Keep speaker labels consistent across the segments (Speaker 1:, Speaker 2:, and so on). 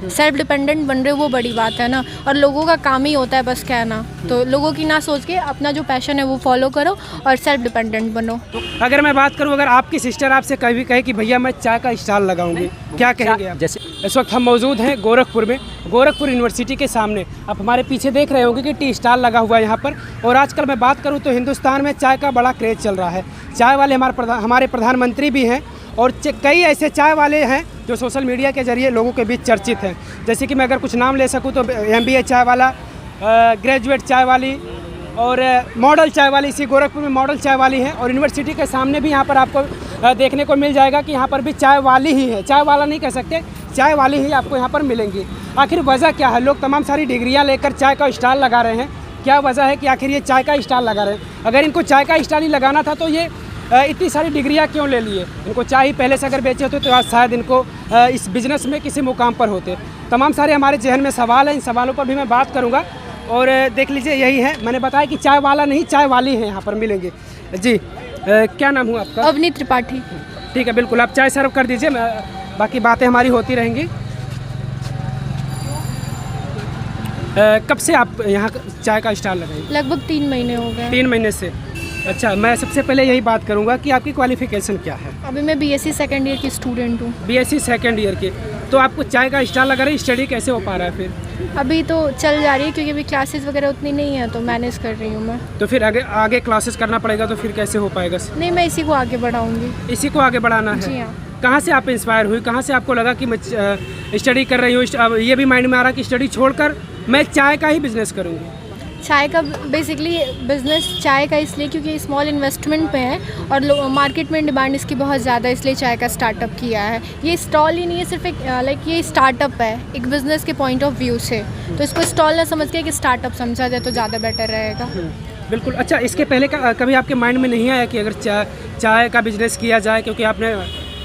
Speaker 1: Self dependent बन रहे हो वो बड़ी बात है ना। और लोगों का काम ही होता है बस कहना, तो लोगों की ना सोच के अपना जो पैशन है वो फॉलो करो और सेल्फ डिपेंडेंट बनो।
Speaker 2: तो अगर मैं बात करूं, अगर आपकी सिस्टर आपसे कभी कहे कि भैया मैं चाय का स्टॉल लगाऊंगी, क्या कहेंगे आप?
Speaker 3: जैसे
Speaker 2: इस वक्त हम मौजूद हैं गोरखपुर में, गोरखपुर यूनिवर्सिटी के सामने। आप हमारे पीछे देख रहे होंगे कि टी स्टॉल लगा हुआ है यहाँ पर। और आजकल मैं बात करूँ तो हिंदुस्तान में चाय का बड़ा क्रेज़ चल रहा है। चाय वाले हमारे प्रधानमंत्री भी हैं और कई ऐसे चाय वाले हैं जो सोशल मीडिया के जरिए लोगों के बीच चर्चित हैं। जैसे कि मैं अगर कुछ नाम ले सकूँ तो MBA चाय वाला, ग्रेजुएट चाय वाली और मॉडल चाय वाली, इसी गोरखपुर में मॉडल चाय वाली है। और यूनिवर्सिटी के सामने भी यहाँ पर आपको देखने को मिल जाएगा कि यहाँ पर भी चाय वाली ही है, चाय वाला नहीं कह सकते, चाय वाली ही आपको यहाँ पर मिलेंगी। आखिर वजह क्या है? लोग तमाम सारी डिग्रियाँ लेकर चाय का स्टॉल लगा रहे हैं। क्या वजह है कि आखिर ये चाय का स्टॉल लगा रहे हैं? अगर इनको चाय का स्टॉल ही लगाना था तो ये इतनी सारी डिग्रियां क्यों ले लिए? इनको चाय ही पहले से अगर बेचे होते तो आज शायद इनको इस बिज़नेस में किसी मुकाम पर होते। तमाम सारे हमारे जहन में सवाल हैं, इन सवालों पर भी मैं बात करूंगा। और देख लीजिए, यही है, मैंने बताया कि चाय वाला नहीं चाय वाली है यहाँ पर मिलेंगे। जी, क्या नाम हुआ आपका?
Speaker 1: अवनी त्रिपाठी।
Speaker 2: ठीक है, बिल्कुल, आप चाय सर्व कर दीजिए, बाकी बातें हमारी होती रहेंगी। कब से आप यहाँ चाय का स्टॉल लगाएंगे?
Speaker 1: लगभग 3 महीने हो गए।
Speaker 2: 3 महीने से। अच्छा, मैं सबसे पहले यही बात करूंगा कि आपकी क्वालिफिकेशन क्या है?
Speaker 1: अभी मैं BSc सेकेंड ईयर की स्टूडेंट हूँ।
Speaker 2: BSc सेकेंड ईयर की। तो आपको चाय का स्टॉल लगा रही, स्टडी कैसे हो पा रहा है फिर?
Speaker 1: अभी तो चल जा रही है क्योंकि अभी क्लासेस वगैरह उतनी नहीं है तो मैनेज कर रही हूँ मैं।
Speaker 2: तो फिर आगे क्लासेस करना पड़ेगा, तो फिर कैसे हो पाएगा?
Speaker 1: नहीं, मैं इसी को आगे बढ़ाऊँगी।
Speaker 2: इसी को आगे बढ़ाना है?
Speaker 1: जी हाँ।
Speaker 2: कहाँ से आप इंस्पायर हुई? कहाँ से आपको लगा कि मैं स्टडी कर रही हूँ, अब ये भी माइंड में आ रहा कि स्टडी छोड़कर मैं चाय का ही बिजनेस करूँगी?
Speaker 1: चाय का बेसिकली बिज़नेस चाय का इसलिए क्योंकि स्मॉल इन्वेस्टमेंट पे है और मार्केट में डिमांड इसकी बहुत ज़्यादा, इसलिए चाय का स्टार्टअप किया है। ये स्टॉल ही नहीं है, सिर्फ एक ये स्टार्टअप है एक बिज़नेस के पॉइंट ऑफ व्यू से। तो इसको स्टॉल ना समझ के एक स्टार्टअप समझा जाए तो ज़्यादा बेटर रहेगा।
Speaker 2: बिल्कुल। अच्छा, इसके पहले कभी आपके माइंड में नहीं आया कि अगर चाय का बिजनेस किया जाए? क्योंकि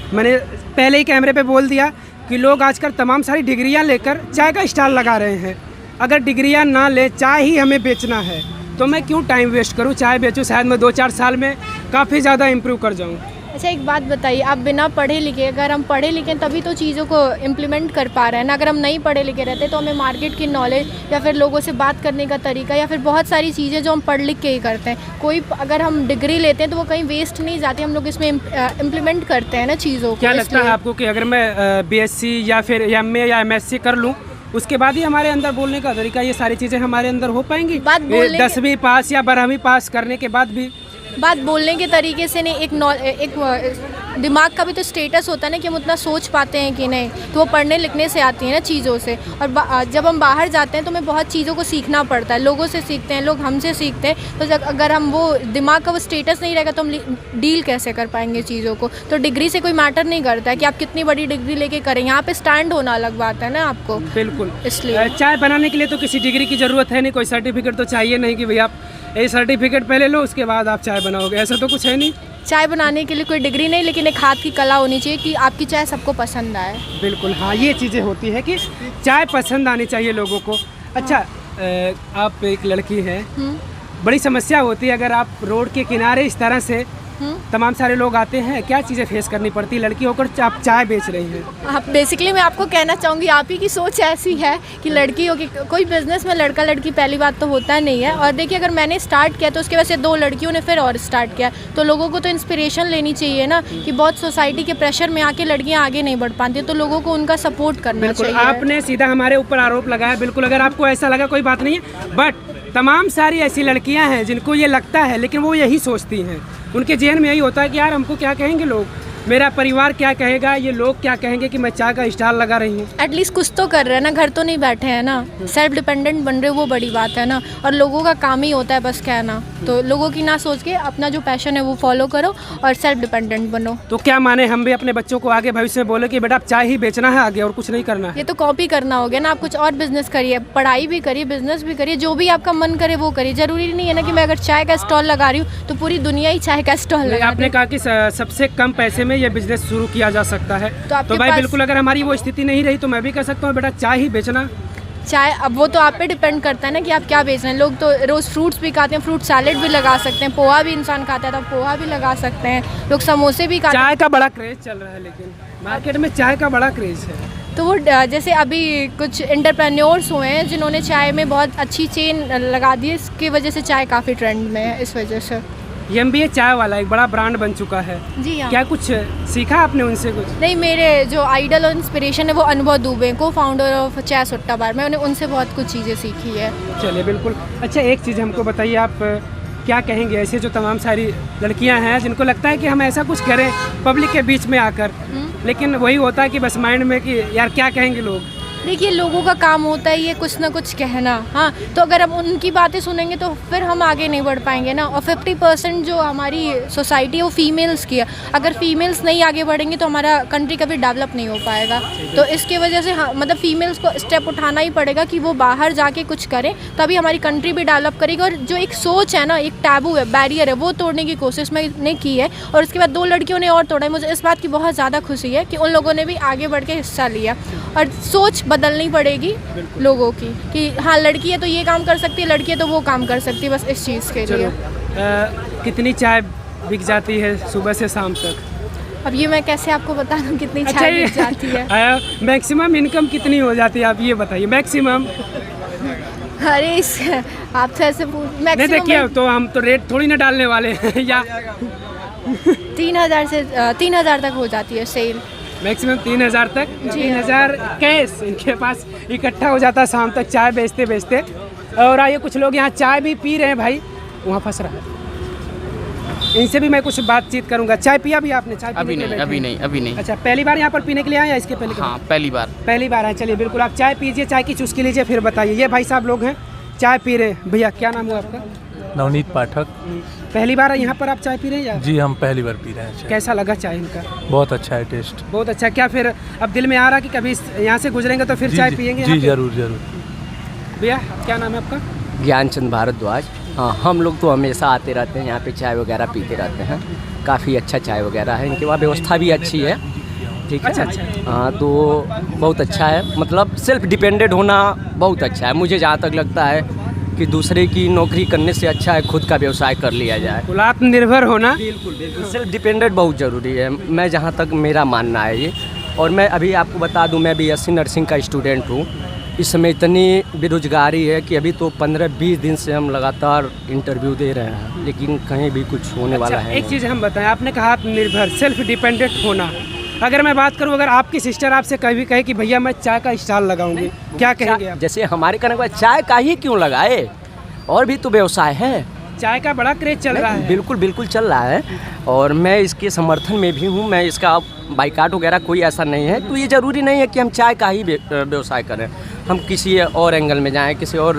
Speaker 2: मैंने पहले ही कैमरे पे बोल दिया कि लोग आजकल तमाम सारी डिग्रियां लेकर चाय का स्टॉल लगा रहे हैं। अगर डिग्रियां ना ले, चाय ही हमें बेचना है, तो मैं क्यों टाइम वेस्ट करूं? चाय बेचूं, शायद मैं 2-4 साल में काफ़ी ज़्यादा इम्प्रूव कर जाऊं।
Speaker 1: अच्छा, एक बात बताइए, आप बिना पढ़े लिखे, अगर हम पढ़े लिखे तभी तो चीज़ों को इम्प्लीमेंट कर पा रहे हैं ना। अगर हम नहीं पढ़े लिखे रहते तो हमें मार्केट की नॉलेज या फिर लोगों से बात करने का तरीका या फिर बहुत सारी चीज़ें जो हम पढ़ लिख के ही करते हैं, कोई अगर हम डिग्री लेते हैं तो वो कहीं वेस्ट नहीं जाती, हम लोग इसमें इम्प्लीमेंट करते हैं ना चीज़ों को।
Speaker 2: क्या लगता है आपको कि अगर मैं BSc या फिर MA या MSc कर लूँ, उसके बाद ही हमारे अंदर बोलने का तरीका, ये सारी चीज़ें हमारे अंदर हो पाएंगी? 10वीं पास या 12वीं पास करने के बाद भी
Speaker 1: बात बोलने के तरीके से नहीं, एक दिमाग का भी तो स्टेटस होता है ना कि हम उतना सोच पाते हैं कि नहीं, तो वो पढ़ने लिखने से आती है ना चीज़ों से। और जब हम बाहर जाते हैं तो हमें बहुत चीज़ों को सीखना पड़ता है, लोगों से सीखते हैं, लोग हमसे सीखते हैं। तो अगर हम वो दिमाग का वो स्टेटस नहीं रहेगा तो हम डील कैसे कर पाएंगे चीज़ों को? तो डिग्री से कोई मैटर नहीं करता है कि आप कितनी बड़ी डिग्री लेके करें, यहाँ पे स्टैंड होना अलग बात है ना आपको।
Speaker 2: बिल्कुल।
Speaker 1: इसलिए
Speaker 2: चाय बनाने के लिए तो किसी डिग्री की ज़रूरत है नहीं, कोई सर्टिफिकेट तो चाहिए नहीं कि भैया आप ये सर्टिफिकेट पहले लो उसके बाद आप चाय बनाओगे, ऐसा तो कुछ है नहीं।
Speaker 1: चाय बनाने के लिए कोई डिग्री नहीं, लेकिन एक हाथ की कला होनी चाहिए कि आपकी चाय सबको पसंद आए।
Speaker 2: बिल्कुल, हाँ, ये चीज़ें होती है कि चाय पसंद आनी चाहिए लोगों को। अच्छा, आप एक लड़की हैं, बड़ी समस्या होती है अगर आप रोड के किनारे इस तरह से तमाम सारे लोग आते हैं, क्या चीज़ें फेस करनी पड़ती है लड़की होकर आप चाय बेच रही हैं?
Speaker 1: आप बेसिकली मैं आपको कहना चाहूँगी, आप ही की सोच ऐसी है कि लड़की हो कि कोई बिजनेस में लड़का लड़की पहली बात तो होता नहीं है। और देखिए, अगर मैंने स्टार्ट किया तो उसके वजह से 2 लड़कियों ने फिर और स्टार्ट किया, तो लोगों को तो इंस्पिरेशन लेनी चाहिए ना कि बहुत सोसाइटी के प्रेशर में आके लड़कियाँ आगे नहीं बढ़ पाती, तो लोगों को उनका सपोर्ट करना चाहिए।
Speaker 2: आपने सीधा हमारे ऊपर आरोप लगाया, बिल्कुल, अगर आपको ऐसा लगा कोई बात नहीं है, बट तमाम सारी ऐसी लड़कियां हैं जिनको ये लगता है, लेकिन वो यही सोचती हैं, उनके जहन में यही होता है कि यार हमको क्या कहेंगे लोग, मेरा परिवार क्या कहेगा, ये लोग क्या कहेंगे कि मैं चाय का स्टॉल लगा रही हूँ।
Speaker 1: एटलीस्ट कुछ तो कर रहे हैं ना, घर तो नहीं बैठे हैं ना, सेल्फ डिपेंडेंट बन रहे हो वो बड़ी बात है ना। और लोगों का काम ही होता है बस कहना, तो लोगों की ना सोच के अपना जो पैशन है वो फॉलो करो और सेल्फ डिपेंडेंट बनो।
Speaker 2: तो क्या माने हम भी अपने बच्चों को आगे भविष्य में बोले कि बेटा आप चाय ही बेचना है आगे और कुछ नहीं करना है?
Speaker 1: ये तो कॉपी करना हो गया ना। आप कुछ और बिजनेस करिए, पढ़ाई भी करिए, बिजनेस भी करिए, जो भी आपका मन करे वो करिए। जरूरी नहीं है ना कि मैं अगर चाय का स्टॉल लगा रही हूँ तो पूरी दुनिया ही चाय का स्टॉल लगा।
Speaker 2: आपने कहा कि सबसे कम पैसे में ये बिजनेस शुरू किया जा सकता है, तो भाई बिल्कुल, अगर हमारी वो स्थिति नहीं रही तो मैं भी कह सकता हूँ बेटा चाय ही बेचना।
Speaker 1: चाय अब वो तो आप पे डिपेंड करता है ना कि आप क्या बेच रहे हैं। लोग तो रोज़ फ्रूट्स भी खाते हैं, फ्रूट सैलेड भी लगा सकते हैं, पोहा भी इंसान खाता है तो पोहा भी लगा सकते हैं, लोग समोसे भी खाते हैं।
Speaker 2: चाय का बड़ा क्रेज चल रहा है, लेकिन मार्केट में चाय का बड़ा क्रेज है।
Speaker 1: तो वो जैसे अभी कुछ एंटरप्रेन्योर्स हुए हैं जिन्होंने चाय में बहुत अच्छी चेन लगा दी है, इसकी वजह से चाय काफ़ी ट्रेंड में है, इस वजह से।
Speaker 2: एमबीए चाय वाला एक बड़ा ब्रांड बन चुका है।
Speaker 1: जी हाँ।
Speaker 2: क्या कुछ सीखा आपने उनसे कुछ?
Speaker 1: नहीं, मेरे जो आइडल और इंस्पिरेशन है वो अनुभव दुबे, को फाउंडर ऑफ चाय सुट्टा बार, मैंने उनसे बहुत कुछ चीज़ें सीखी है।
Speaker 2: चलिए बिल्कुल। अच्छा, एक चीज़ हमको बताइए, आप क्या कहेंगे ऐसे जो तमाम सारी लड़कियां हैं जिनको लगता है कि हम ऐसा कुछ करें पब्लिक के बीच में आकर, लेकिन वही होता है कि बस माइंड में कि यार क्या कहेंगे लोग।
Speaker 1: देखिए, लोगों का काम होता है ये कुछ ना कुछ कहना, हाँ, तो अगर हम उनकी बातें सुनेंगे तो फिर हम आगे नहीं बढ़ पाएंगे ना। और 50% जो हमारी सोसाइटी है वो फीमेल्स की है, अगर फीमेल्स नहीं आगे बढ़ेंगे तो हमारा कंट्री कभी डेवलप नहीं हो पाएगा। तो इसके वजह से हाँ, मतलब फीमेल्स को स्टेप उठाना ही पड़ेगा कि वो बाहर जाके कुछ करें, तभी हमारी कंट्री भी डेवलप करेगी। और जो एक सोच है ना, एक टैबू है, बैरियर है, वो तोड़ने की कोशिश मैंने की है। और उसके बाद 2 लड़कियों ने और तोड़ा है। मुझे इस बात की बहुत ज़्यादा खुशी है कि उन लोगों ने भी आगे बढ़ के हिस्सा लिया। और सोच बदलनी पड़ेगी लोगों की कि हाँ, लड़की है तो ये काम कर सकती है, लड़की है तो वो काम कर सकती है, बस इस चीज़ के लिए।
Speaker 2: कितनी चाय बिक जाती है सुबह से शाम तक?
Speaker 1: अब ये मैं कैसे आपको बता दूँ कितनी चाय बिक जाती है?
Speaker 2: मैक्सिमम इनकम कितनी हो जाती है, आप ये बताइए मैक्सिमम।
Speaker 1: अरे आप तो ऐसे
Speaker 2: नहीं, देखिए तो हम तो रेट थोड़ी ना डालने वाले हैं या
Speaker 1: 3,000 तक हो जाती है सेल।
Speaker 2: मैक्सिमम 3,000 तक। 3,000 कैश इनके पास इकट्ठा हो जाता है शाम तक चाय बेचते बेचते। और आइए, कुछ लोग यहाँ चाय भी पी रहे हैं भाई, वहाँ फंस रहा है, इनसे भी मैं कुछ बातचीत करूँगा। चाय पिया भी आपने? चाय
Speaker 3: अभी नहीं।
Speaker 2: अच्छा, पहली बार यहाँ पर पीने के लिए आए या इसके पहले?
Speaker 3: हाँ, पहली बार
Speaker 2: है। चलिए बिल्कुल, आप चाय पीजिए, चाय की चुस्की लीजिए, फिर बताइए। ये भाई साहब लोग हैं चाय पी रहे हैं। भैया क्या नाम हुआ आपका?
Speaker 4: नवनीत पाठक।
Speaker 2: पहली बार यहाँ पर आप चाय पी रहे हैं या?
Speaker 4: जी, हम पहली बार पी रहे हैं चाय।
Speaker 2: कैसा लगा चाय इनका?
Speaker 4: बहुत अच्छा है, टेस्ट
Speaker 2: बहुत अच्छा। क्या फिर अब दिल में आ रहा कि कभी यहाँ से गुजरेंगे तो फिर चाय पियेंगे?
Speaker 4: जी जरूर।
Speaker 2: भैया क्या नाम है आपका?
Speaker 5: ज्ञानचंद भारद्वाज। हाँ, हम लोग तो हमेशा आते रहते हैं यहाँ पे, चाय वगैरह पीते रहते हैं। काफ़ी अच्छा चाय वगैरह है, इनके वहाँ व्यवस्था भी अच्छी है। ठीक है।
Speaker 2: अच्छा।
Speaker 5: हाँ, तो बहुत अच्छा है, मतलब सेल्फ डिपेंडेंट होना बहुत अच्छा है। मुझे जहाँ तक लगता है कि दूसरे की नौकरी करने से अच्छा है खुद का व्यवसाय कर लिया जाए।
Speaker 2: आत्मनिर्भर होना
Speaker 5: बिल्कुल सेल्फ डिपेंडेंट बहुत ज़रूरी है, मैं जहाँ तक मेरा मानना है ये। और मैं अभी आपको बता दूं, मैं BSc नर्सिंग का स्टूडेंट हूँ। इस समय इतनी बेरोजगारी है कि अभी तो 15-20 दिन से हम लगातार इंटरव्यू दे रहे हैं, लेकिन कहीं भी कुछ होने वाला है।
Speaker 2: एक चीज़ हम बताएं, आपने कहा आत्मनिर्भर, सेल्फ डिपेंडेंट होना। अगर मैं बात करूं, अगर आपकी सिस्टर आपसे कभी कहे कि भैया मैं चाय का स्टॉल लगाऊंगी, क्या कहेंगे आप?
Speaker 5: जैसे हमारे कहने के बाद चाय का ही क्यों लगाए, और भी तो व्यवसाय है।
Speaker 2: चाय का बड़ा क्रेज चल रहा है।
Speaker 5: बिल्कुल चल रहा है, और मैं इसके समर्थन में भी हूँ। मैं इसका बाइकाट वगैरह कोई ऐसा नहीं है। तो ये ज़रूरी नहीं है कि हम चाय का ही व्यवसाय करें, हम किसी और एंगल में जाएं, किसी और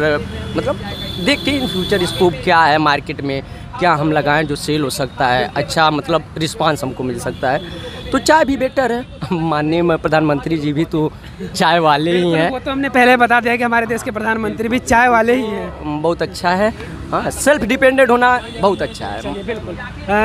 Speaker 5: मतलब देखते हैं इन फ्यूचर स्कोप क्या है मार्केट में, क्या हम लगाएं जो सेल हो सकता है, अच्छा मतलब रिस्पांस हमको मिल सकता है। तो चाय भी बेटर है। माननीय प्रधानमंत्री जी भी तो चाय वाले ही हैं।
Speaker 2: वो तो हमने पहले बता दिया कि हमारे देश के प्रधानमंत्री भी चाय वाले ही हैं।
Speaker 5: बहुत अच्छा है। हाँ, सेल्फ डिपेंडेंट होना बहुत अच्छा है।
Speaker 2: बिल्कुल।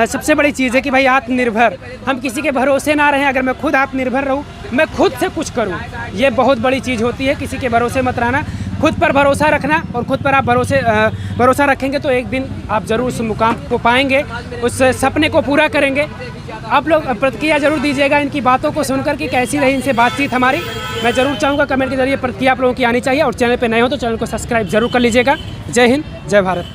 Speaker 2: सबसे बड़ी चीज़ है कि भाई आत्मनिर्भर, हम किसी के भरोसे ना रहें। अगर मैं खुद आत्मनिर्भर रहूं, मैं खुद से कुछ करूं, ये बहुत बड़ी चीज़ होती है। किसी के भरोसे मत रहना, खुद पर भरोसा रखना। और खुद पर आप भरोसा रखेंगे तो एक दिन आप ज़रूर उस मुकाम को पाएंगे, उस सपने को पूरा करेंगे। आप लोग प्रतिक्रिया जरूर दीजिएगा इनकी बातों को सुनकर कि कैसी रही इनसे बातचीत हमारी। मैं ज़रूर चाहूँगा कमेंट के जरिए प्रतिक्रिया आप लोगों की आनी चाहिए। और चैनल पे नए हो तो चैनल को सब्सक्राइब जरूर कर लीजिएगा। जय हिंद, जय भारत।